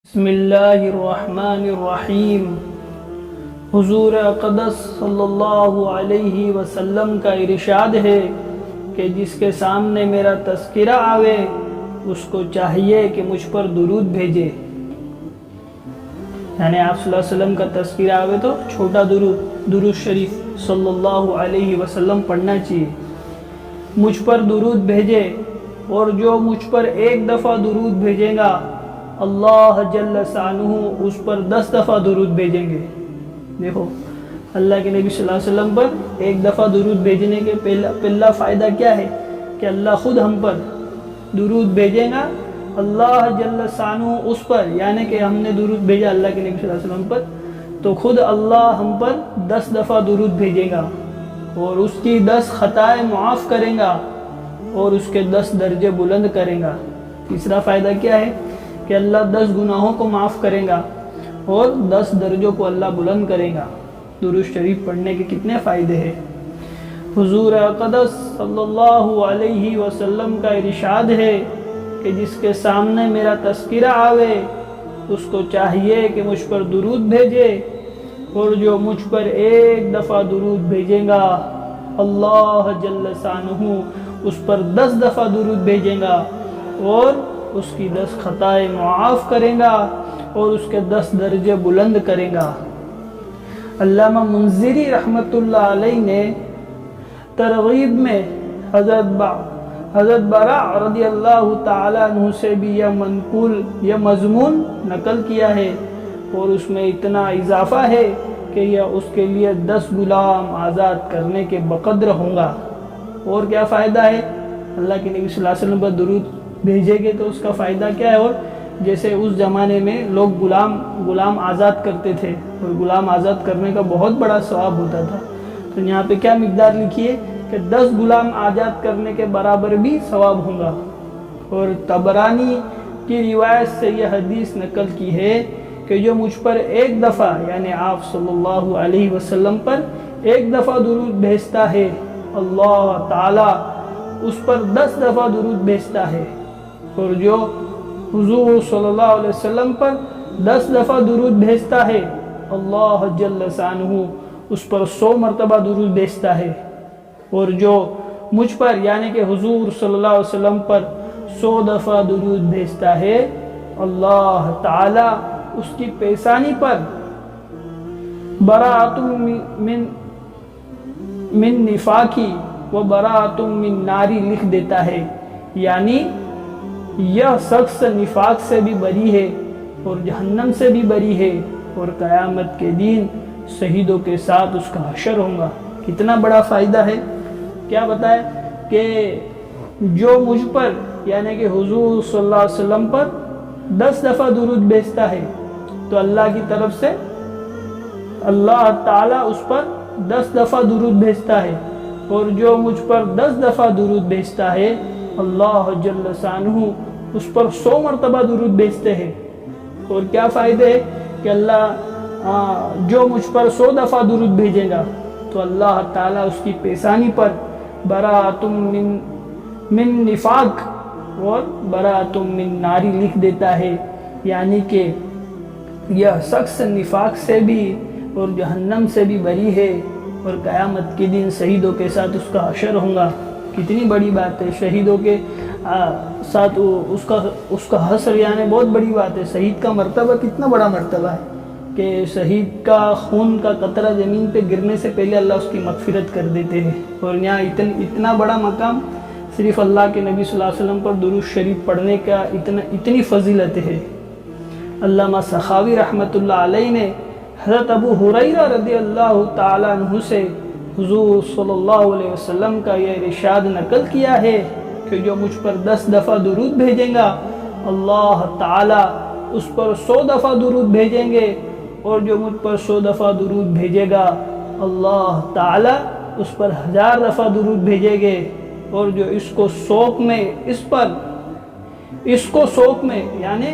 بسم اللہ الرحمن الرحیم۔ حضور اقدس صلی اللہ علیہ وسلم کا ارشاد ہے کہ جس کے سامنے میرا تذکرہ آوے اس کو چاہیے کہ مجھ پر درود بھیجے، یعنی آپ صلی اللہ علیہ وسلم کا تذکرہ آوے تو چھوٹا درود شریف صلی اللہ علیہ وسلم پڑھنا چاہیے، مجھ پر درود بھیجے، اور جو مجھ پر ایک دفعہ درود بھیجے گا اللہ جل شانہ اس پر 10 دفعہ درود بھیجیں گے۔ دیکھو اللہ کے نبی صلی اللہ علیہ وسلم پر ایک دفعہ درود بھیجنے کے پہلا فائدہ کیا ہے کہ اللہ خود ہم پر درود بھیجے گا، اللہ جل شانہ اس پر، یعنی کہ ہم نے درود بھیجا اللہ کے نبی صلی اللہ علیہ وسلم پر تو خود اللہ ہم پر 10 دفعہ درود بھیجے گا اور اس کی 10 خطائیں معاف کرے گا اور اس کے 10 درجے بلند کرے گا۔ تیسرا فائدہ کیا ہے کہ اللہ 10 گناہوں کو معاف کرے گا اور 10 درجوں کو اللہ بلند کرے گا۔ درود شریف پڑھنے کے کتنے فائدے ہیں۔ حضور اقدس صلی اللہ علیہ وسلم کا ارشاد ہے کہ جس کے سامنے میرا تذکرہ آوے اس کو چاہیے کہ مجھ پر درود بھیجے، اور جو مجھ پر ایک دفعہ درود بھیجے گا اللہ جل شانہ اس پر 10 دفعہ درود بھیجے گا اور اس کی 10 خطائیں معاف کرے گا اور اس کے 10 درجے بلند کرے گا۔ علامہ منذری رحمت اللہ علیہ نے ترغیب میں حضرت براء رضی اللہ تعالیٰ عنہ سے بھی یہ مضمون نقل کیا ہے، اور اس میں اتنا اضافہ ہے کہ یہ اس کے لیے 10 غلام آزاد کرنے کے بقدر ہوں گا۔ اور کیا فائدہ ہے؟ اللہ کے نبی صلی اللہ علیہ وسلم پر درود بھیجے گے تو اس کا فائدہ کیا ہے؟ اور جیسے اس زمانے میں لوگ غلام آزاد کرتے تھے اور غلام آزاد کرنے کا بہت بڑا ثواب ہوتا تھا، تو یہاں پہ کیا مقدار لکھی ہے کہ 10 غلام آزاد کرنے کے برابر بھی ثواب ہوگا۔ اور طبرانی کی روایت سے یہ حدیث نقل کی ہے کہ جو مجھ پر ایک دفعہ، یعنی آپ صلی اللہ علیہ وسلم پر ایک دفعہ درود بھیجتا ہے اللہ تعالی اس پر 10 دفعہ درود بھیجتا ہے، اور جو حضور صلی اللہ علیہ وسلم پر 10 دفعہ درود بھیجتا ہے اللہ جل شانہ اس پر 100 مرتبہ درود بھیجتا ہے، اور جو مجھ پر یعنی کہ حضور صلی اللہ علیہ وسلم پر 100 دفعہ درود بھیجتا ہے اللہ تعالی اس کی پیشانی پر براءۃ من نفاقی و براءۃ من ناری لکھ دیتا ہے، یعنی یہ شخص نفاق سے بھی بری ہے اور جہنم سے بھی بری ہے، اور قیامت کے دن شہیدوں کے ساتھ اس کا حشر ہوگا۔ کتنا بڑا فائدہ ہے۔ کیا بتائے کہ جو مجھ پر یعنی کہ حضور صلی اللہ علیہ وسلم پر 10 دفعہ درود بھیجتا ہے تو اللہ کی طرف سے اللہ تعالیٰ اس پر 10 دفعہ درود بھیجتا ہے، اور جو مجھ پر 10 دفعہ درود بھیجتا ہے اللہ جل شانہ اس پر 100 مرتبہ درود بھیجتے ہیں۔ اور کیا فائدے ہے کہ اللہ جو مجھ پر 100 دفعہ درود بھیجے گا تو اللہ تعالیٰ اس کی پیشانی پر براءۃ من نفاق اور براءۃ من ناری لکھ دیتا ہے، یعنی کہ یہ شخص نفاق سے بھی اور جہنم سے بھی بری ہے اور قیامت کے دن شہیدوں کے ساتھ اس کا حشر ہوگا۔ کتنی بڑی بات ہے، شہیدوں کے ساتھ اس کا حشر، یعنی بہت بڑی بات ہے۔ شہید کا مرتبہ کتنا بڑا مرتبہ ہے کہ شہید کا خون کا قطرہ زمین پہ گرنے سے پہلے اللہ اس کی مغفرت کر دیتے ہیں، اور یہاں اتنا بڑا مقام صرف اللہ کے نبی صلی اللہ علیہ وسلم پر درود شریف پڑھنے کا اتنی فضیلت ہے۔ علامہ سخاوی رحمت اللہ علیہ نے حضرت ابو ہریرہ رضی اللہ تعالیٰ عنہ سے حضور صلی اللہ علیہ وسلم کا یہ ارشاد نقل کیا ہے کہ جو مجھ پر 10 دفعہ درود بھیجیں گا اللہ تعالیٰ اس پر 100 دفعہ درود بھیجیں گے، اور جو مجھ پر 100 دفعہ درود بھیجے گا اللہ تعالیٰ اس پر 1000 دفعہ درود بھیجیں گے، اور جو اس کو شوق میں یعنی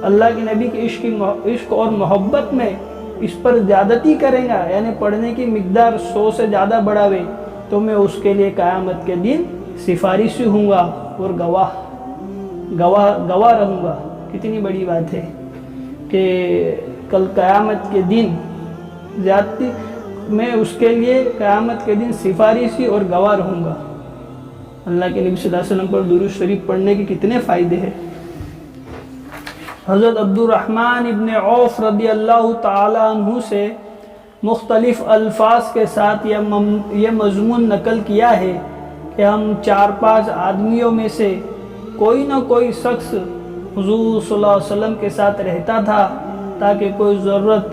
اللہ کے نبی کے عشق اور محبت میں اس پر زیادتی کریں گا، یعنی پڑھنے کی مقدار 100 سے زیادہ بڑھاوے، تو میں اس کے لیے قیامت کے دن سفارشی ہوں گا اور گواہ رہوں گا کتنی بڑی بات ہے کہ کل قیامت کے دن زیادتی میں اس کے لیے قیامت کے دن سفارشی اور گواہ رہوں گا۔ اللہ کے نبی صلی اللہ علیہ وسلم پر درود شریف پڑھنے کے کتنے فائدے ہیں۔ حضرت عبد الرحمن ابن عوف رضی اللہ تعالی عنہ سے مختلف الفاظ کے ساتھ یہ مضمون نقل کیا ہے کہ ہم 4-5 آدمیوں میں سے کوئی نہ کوئی شخص حضور صلی اللہ علیہ وسلم کے ساتھ رہتا تھا تاکہ کوئی ضرورت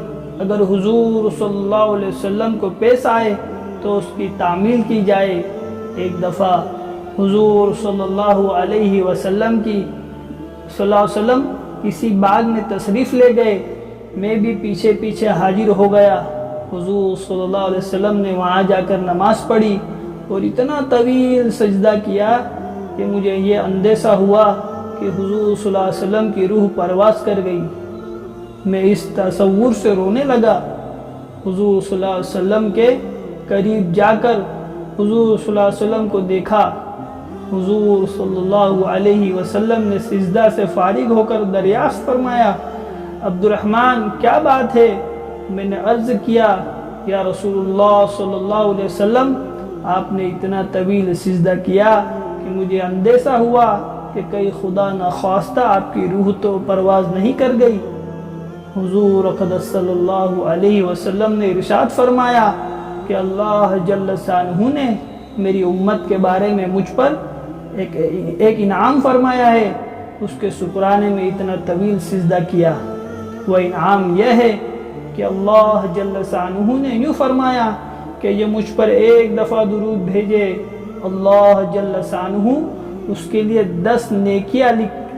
اگر حضور صلی اللہ علیہ وسلم کو پیش آئے تو اس کی تعمیل کی جائے۔ ایک دفعہ حضور صلی اللہ علیہ وسلم کسی باغ میں تشریف لے گئے، میں بھی پیچھے پیچھے حاضر ہو گیا۔ حضور صلی اللہ علیہ وسلم نے وہاں جا کر نماز پڑھی اور اتنا طویل سجدہ کیا کہ مجھے یہ اندیشہ ہوا کہ حضور صلی اللہ علیہ وسلم کی روح پرواز کر گئی۔ میں اس تصور سے رونے لگا۔ حضور صلی اللہ علیہ وسلم کے قریب جا کر حضور صلی اللہ علیہ وسلم کو دیکھا۔ حضور صلی اللہ علیہ وسلم نے سجدہ سے فارغ ہو کر دریافت فرمایا، عبد الرحمن کیا بات ہے؟ میں نے عرض کیا، یا رسول اللہ صلی اللہ علیہ وسلم، آپ نے اتنا طویل سجدہ کیا کہ مجھے اندیشہ ہوا کہ کئی خدا نخواستہ آپ کی روح تو پرواز نہیں کر گئی۔ حضور اقدس صلی اللہ علیہ وسلم نے ارشاد فرمایا کہ اللہ جل شانہ نے میری امت کے بارے میں مجھ پر ایک انعام فرمایا ہے، اس کے شکرانے میں اتنا طویل سجدہ کیا۔ وہ انعام یہ ہے کہ اللہ جل شانہ نے یوں فرمایا کہ یہ مجھ پر ایک دفعہ درود بھیجے، اللہ جل شانہ اس کے لیے 10 نیکیاں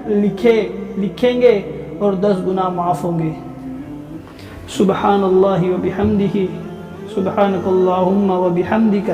لکھیں گے اور 10 گناہ معاف ہوں گے۔ سبحان اللہ و بحمدہ، سبحانک اللہم و بحمدک۔